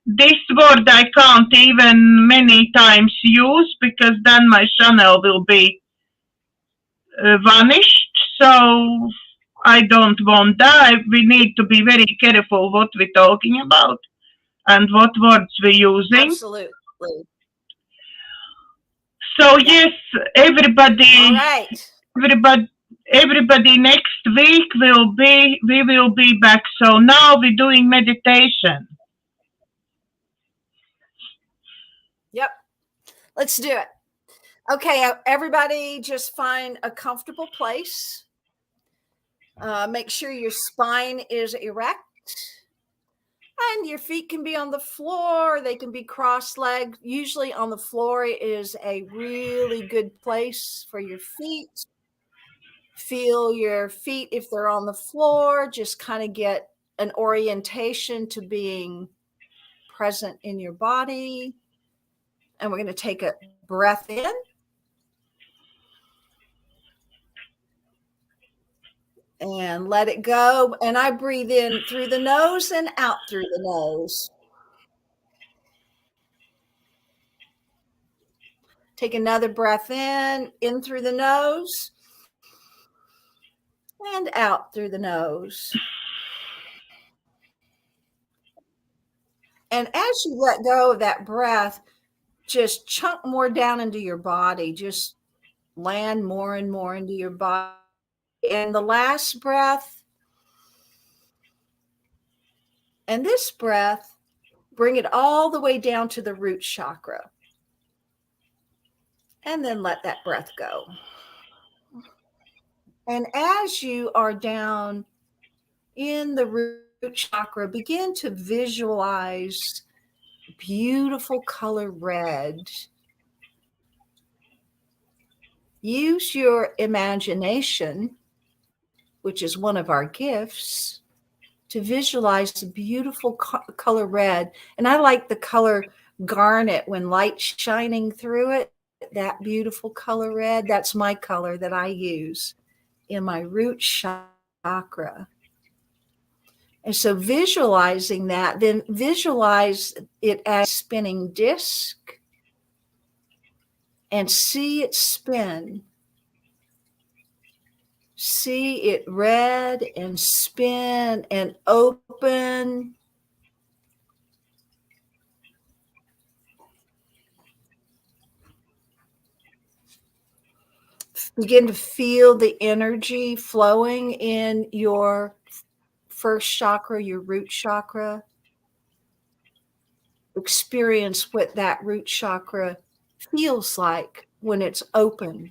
this word I can't even many times use, because then my channel will be vanished. So I don't want that. We need to be very careful what we're talking about and what words we're using. Absolutely. So yes, everybody next week we will be back. So now we're doing meditation. Yep. Let's do it. Okay, everybody just find a comfortable place. Make sure your spine is erect, and your feet can be on the floor. They can be cross-legged. Usually on the floor is a really good place for your feet. Feel your feet if they're on the floor. Just kind of get an orientation to being present in your body. And we're going to take a breath in. And let it go. And I breathe in through the nose and out through the nose. Take another breath in through the nose, and out through the nose. And as you let go of that breath, just chunk more down into your body. Just land more and more into your body. And the last breath, and this breath, bring it all the way down to the root chakra. And then let that breath go. And as you are down in the root chakra, begin to visualize beautiful color red. Use your imagination, which is one of our gifts, to visualize the beautiful color red. And I like the color garnet when light's shining through it, that beautiful color red. That's my color that I use in my root chakra. And so visualizing that, then visualize it as a spinning disc and see it spin. See it red and spin and open. Begin to feel the energy flowing in your first chakra, your root chakra. Experience what that root chakra feels like when it's open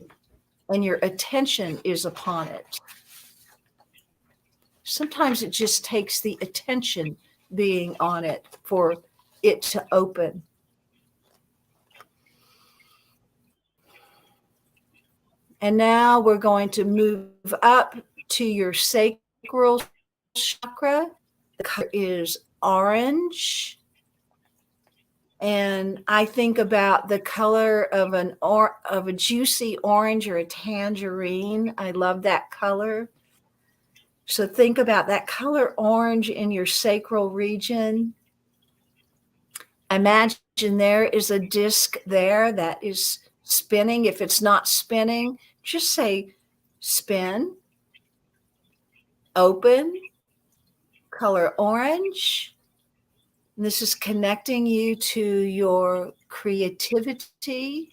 and your attention is upon it. Sometimes it just takes the attention being on it for it to open. And now we're going to move up to your sacral chakra. The color is orange. And I think about the color of a juicy orange or a tangerine. I love that color. So think about that color orange in your sacral region. Imagine there is a disc there that is spinning. If it's not spinning, just say spin, open, color orange. And this is connecting you to your creativity,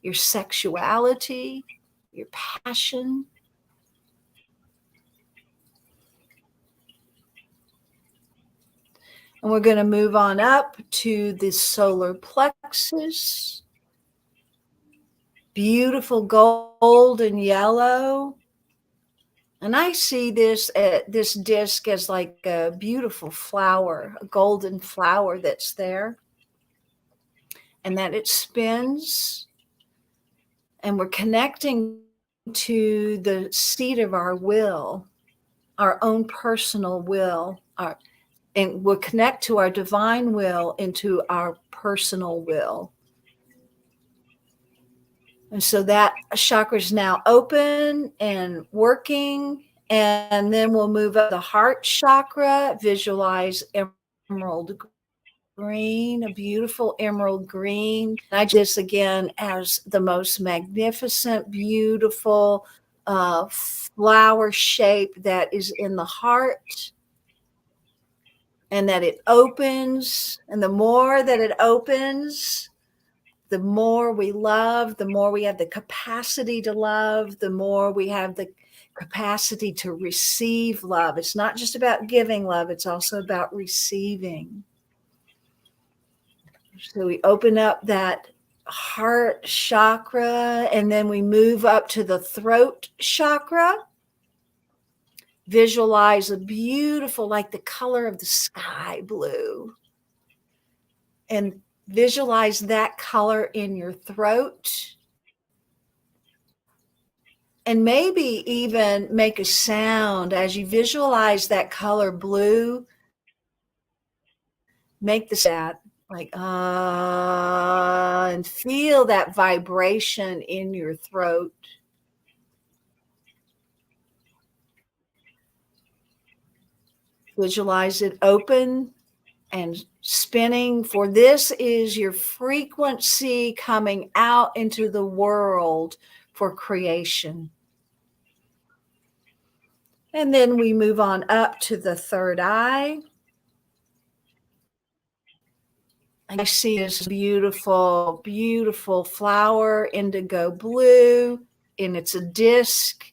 your sexuality, your passion. And we're going to move on up to the solar plexus. Beautiful gold and yellow. And I see this disc as like a beautiful flower, a golden flower that's there. And that it spins. And we're connecting to the seat of our will, our own personal will, and we'll connect to our divine will into our personal will. And so that chakra is now open and working. And then we'll move up the heart chakra, visualize emerald green, a beautiful emerald green. And I do this again as the most magnificent, beautiful flower shape that is in the heart. And that it opens, and the more that it opens, the more we love, the more we have the capacity to love, the more we have the capacity to receive love. It's not just about giving love, it's also about receiving. So we open up that heart chakra, and then we move up to the throat chakra. Visualize a beautiful, like the color of the sky blue. And visualize that color in your throat. And maybe even make a sound as you visualize that color blue. Make the sound like and feel that vibration in your throat. Visualize it open and spinning, for this is your frequency coming out into the world for creation. And then we move on up to the third eye. I see this beautiful, beautiful flower, indigo blue, and it's a disc.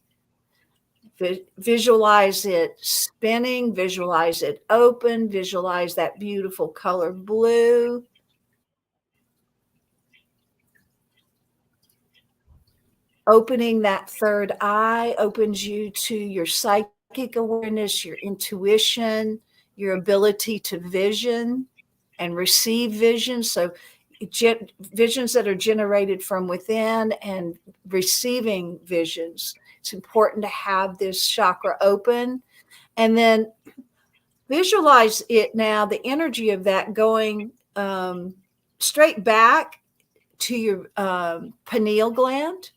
Visualize it spinning, visualize it open, visualize that beautiful color blue. Opening that third eye opens you to your psychic awareness, your intuition, your ability to vision and receive vision. So visions that are generated from within and receiving visions. It's important to have this chakra open. And then visualize it now, the energy of that going straight back to your pineal gland.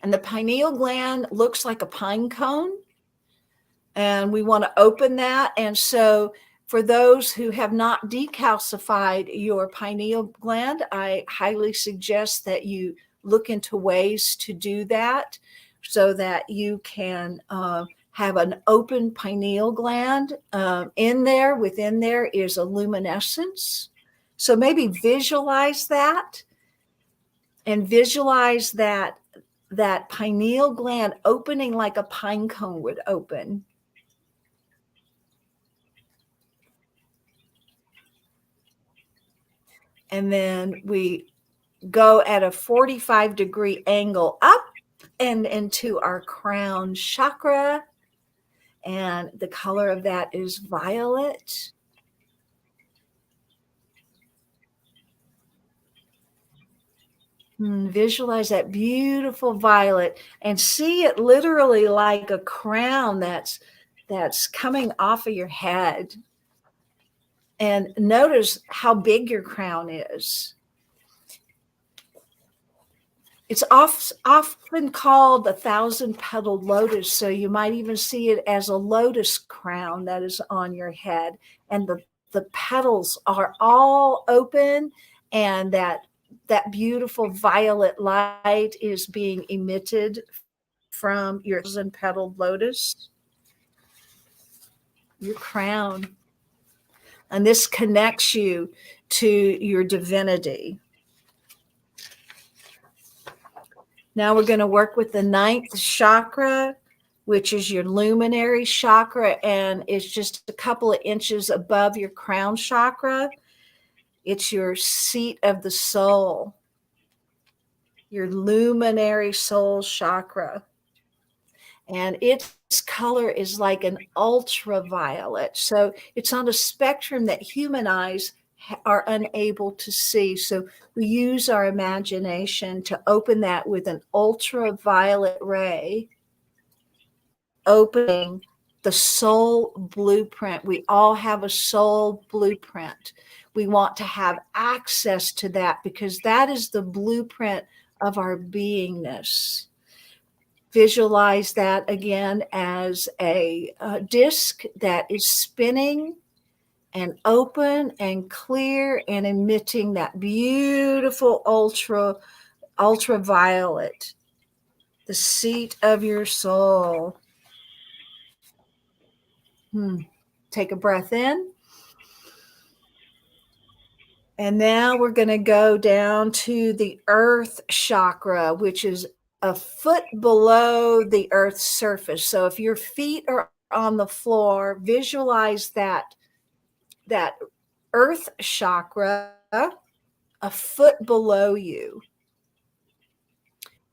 And the pineal gland looks like a pine cone. And we want to open that. And so for those who have not decalcified your pineal gland, I highly suggest that you look into ways to do that so that you can have an open pineal gland. Within there is a luminescence. So maybe visualize that and visualize that pineal gland opening like a pine cone would open. And then we go at a 45-degree angle up and into our crown chakra. And the color of that is violet. Visualize that beautiful violet and see it literally like a crown that's coming off of your head. And notice how big your crown is. It's often called the 1,000-petaled lotus, so you might even see it as a lotus crown that is on your head. And the petals are all open, and that beautiful violet light is being emitted from your 1,000-petaled lotus, your crown. And this connects you to your divinity. Now we're going to work with the 9th chakra, which is your luminary chakra, and it's just a couple of inches above your crown chakra. It's your seat of the soul, your luminary soul chakra. And its color is like an ultraviolet. So it's on a spectrum that human eyes are unable to see. So we use our imagination to open that with an ultraviolet ray, opening the soul blueprint. We all have a soul blueprint. We want to have access to that because that is the blueprint of our beingness. Visualize that again as a disc that is spinning and open and clear and emitting that beautiful ultraviolet, the seat of your soul. Take a breath in. And now we're going to go down to the earth chakra, which is a foot below the earth's surface. So if your feet are on the floor, visualize that earth chakra a foot below you.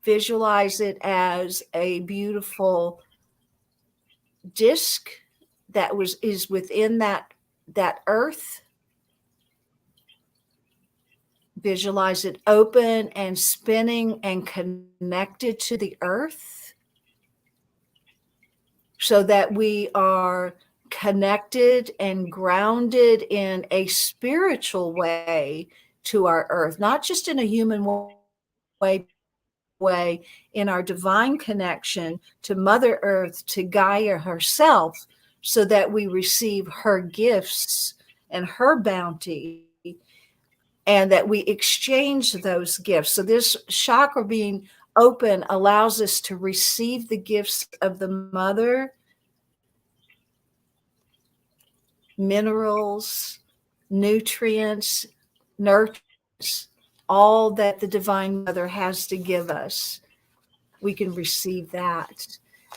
Visualize it as a beautiful disc that is within that earth. Visualize it open and spinning and connected to the earth so that we are connected and grounded in a spiritual way to our earth, not just in a human way, in our divine connection to Mother Earth, to Gaia herself, so that we receive her gifts and her bounty, and that we exchange those gifts. So this chakra being open allows us to receive the gifts of the Mother, minerals, nutrients, nurturants, all that the Divine Mother has to give us. We can receive that.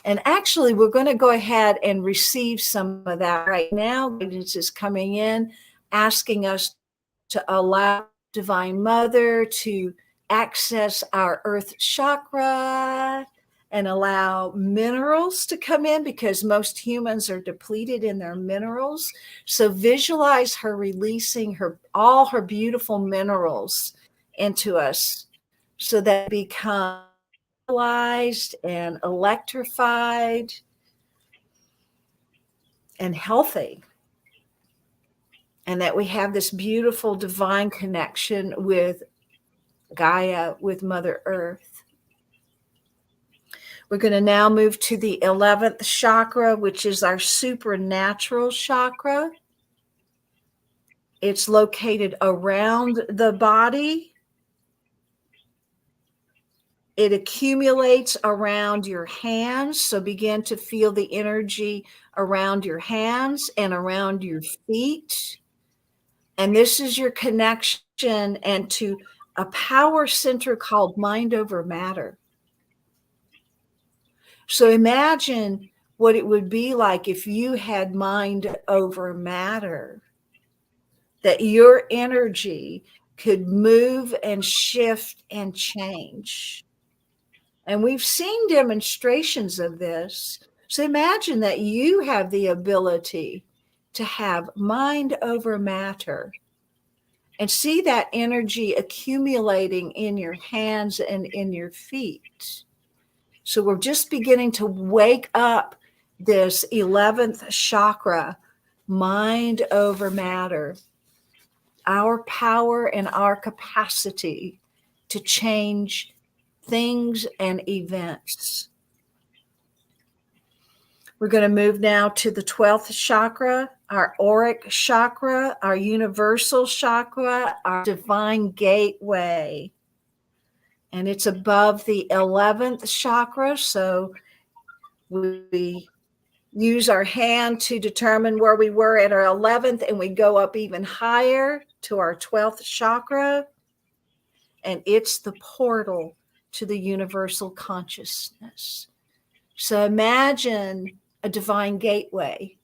And actually, we're going to go ahead and receive some of that right now. Guidance is coming in, asking us to allow Divine Mother to access our earth chakra and allow minerals to come in, because most humans are depleted in their minerals. So visualize her releasing all her beautiful minerals into us so that we become vitalized and electrified and healthy, and that we have this beautiful divine connection with Gaia, with Mother Earth. We're going to now move to the 11th chakra, which is our supernatural chakra. It's located around the body. It accumulates around your hands. So begin to feel the energy around your hands and around your feet. And this is your connection and to a power center called mind over matter. So imagine what it would be like if you had mind over matter, that your energy could move and shift and change. And we've seen demonstrations of this. So imagine that you have the ability to have mind over matter and see that energy accumulating in your hands and in your feet. So we're just beginning to wake up this 11th chakra, mind over matter, our power and our capacity to change things and events. We're going to move now to the 12th chakra, our auric chakra, our universal chakra, our divine gateway. And it's above the 11th chakra. So we use our hand to determine where we were at our 11th, and we go up even higher to our 12th chakra. And it's the portal to the universal consciousness. So imagine a divine gateway,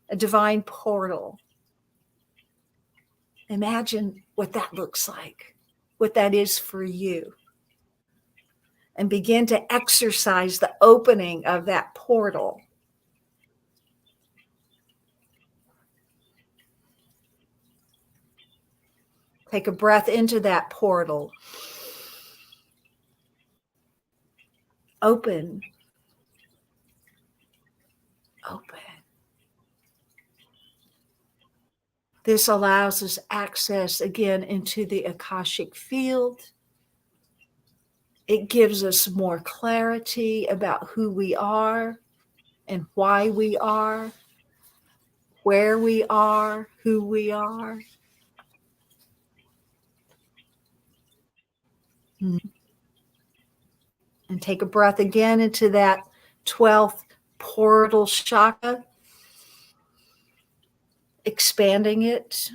a divine portal. Imagine what that looks like, what that is for you. And begin to exercise the opening of that portal. Take a breath into that portal. Open. Open. This allows us access again into the Akashic field. It gives us more clarity about who we are and why we are, where we are, who we are. And take a breath again into that 12th portal chakra, expanding it,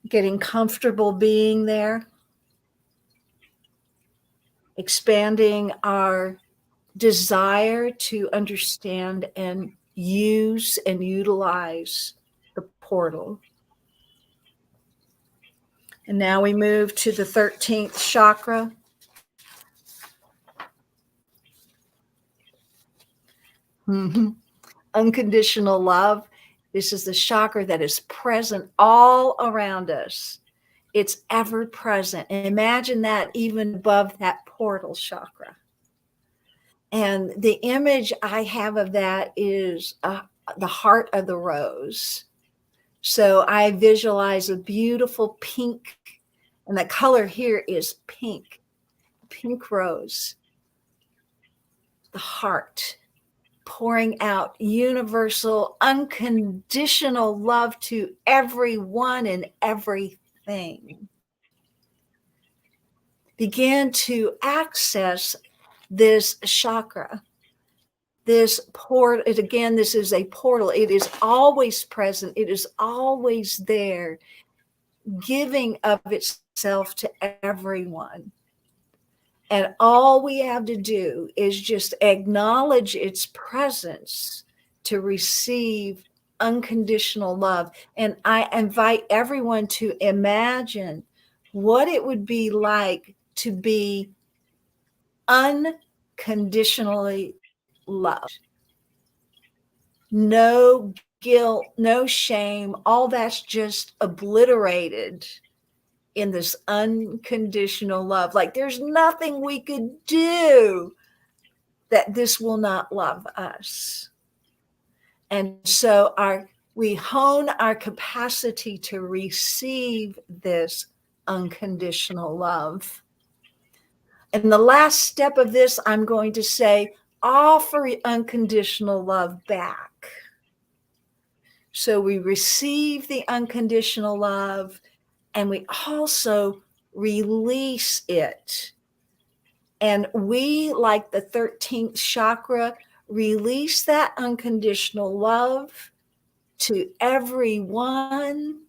getting comfortable being there, expanding our desire to understand and use and utilize the portal. And now we move to the 13th chakra. Unconditional love. This is the chakra that is present all around us. It's ever present. And imagine that even above that portal chakra. And the image I have of that is the heart of the rose. So I visualize a beautiful pink, and the color here is pink rose. The heart pouring out universal, unconditional love to everyone and everything. Begin to access this chakra, this portal. Again, this is a portal. It is always present. It is always there, giving of itself to everyone. And all we have to do is just acknowledge its presence to receive unconditional love. And I invite everyone to imagine what it would be like to be unconditionally loved. No guilt, no shame, all that's just obliterated in this unconditional love. Like there's nothing we could do that this will not love us. And so we hone our capacity to receive this unconditional love. And the last step of this, I'm going to say, offer unconditional love back. So we receive the unconditional love, and we also release it. And we, like the 13th chakra, release that unconditional love to everyone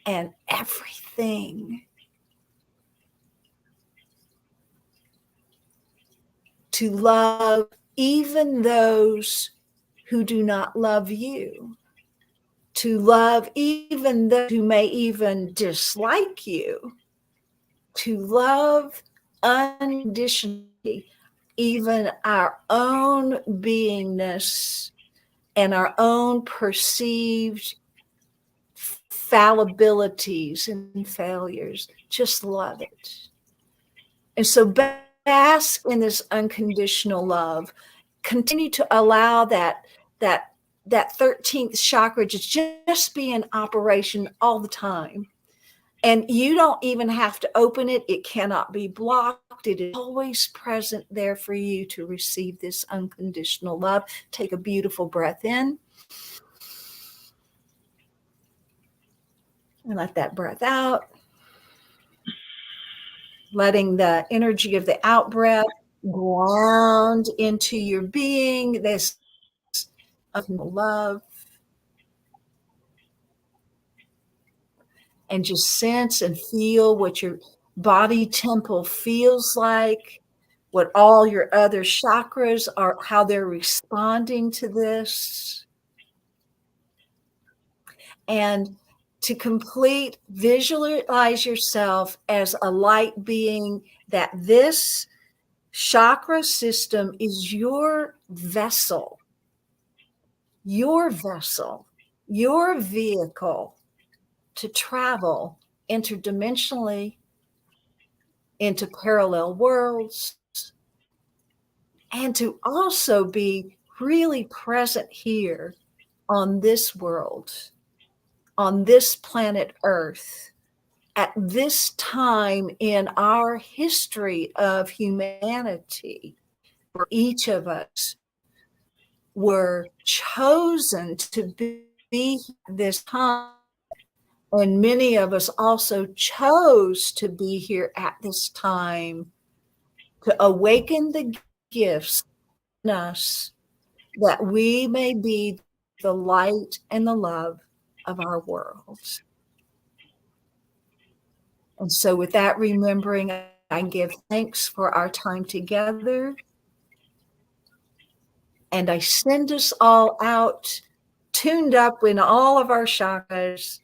and everything. To love even those who do not love you. To love even those who may even dislike you. To love unconditionally even our own beingness and our own perceived fallibilities and failures. Just love it. And so bask in this unconditional love. Continue to allow that 13th chakra to just be in operation all the time. And you don't even have to open it. It cannot be blocked. It is always present there for you to receive this unconditional love. Take a beautiful breath in. And let that breath out. Letting the energy of the out breath ground into your being, this love. And just sense and feel what your body temple feels like, what all your other chakras are, how they're responding to this. And to complete, visualize yourself as a light being, that this chakra system is your vessel, your vehicle to travel interdimensionally into parallel worlds, and to also be really present here on this world, on this planet Earth, at this time in our history of humanity, where each of us were chosen to be this time. And many of us also chose to be here at this time to awaken the gifts in us, that we may be the light and the love of our world. And so with that remembering, I give thanks for our time together. And I send us all out, tuned up in all of our chakras,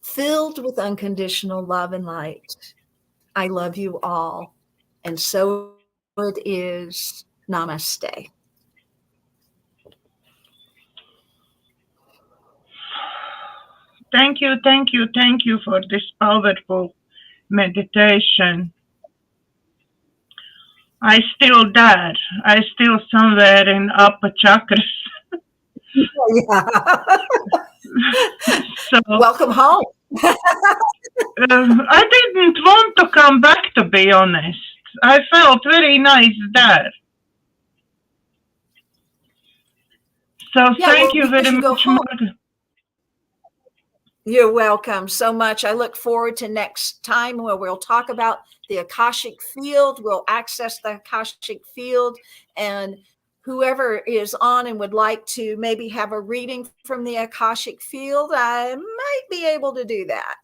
filled with unconditional love and light. I love you all. And so it is. Namaste. Thank you for this powerful meditation. I still there. I still somewhere in upper chakras. Yeah. So, welcome home. I didn't want to come back, to be honest. I felt very nice there. So thank you very much, Morgan. You're welcome so much. I look forward to next time where we'll talk about the Akashic field. We'll access the Akashic field, and whoever is on and would like to maybe have a reading from the Akashic field, I might be able to do that.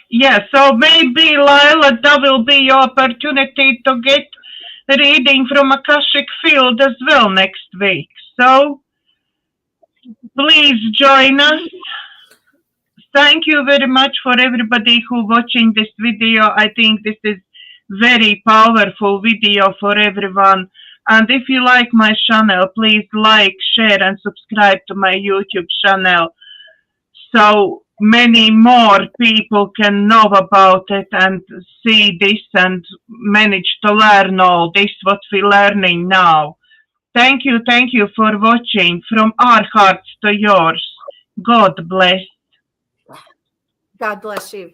Yeah, so maybe, Lila, that will be your opportunity to get a reading from Akashic field as well next week. So please join us. Thank you very much for everybody who watching this video. I think this is very powerful video for everyone. And if you like my channel, please like, share, and subscribe to my YouTube channel, so many more people can know about it and see this and manage to learn all this what we're learning now. Thank you for watching. From our hearts to yours. God bless. God bless you.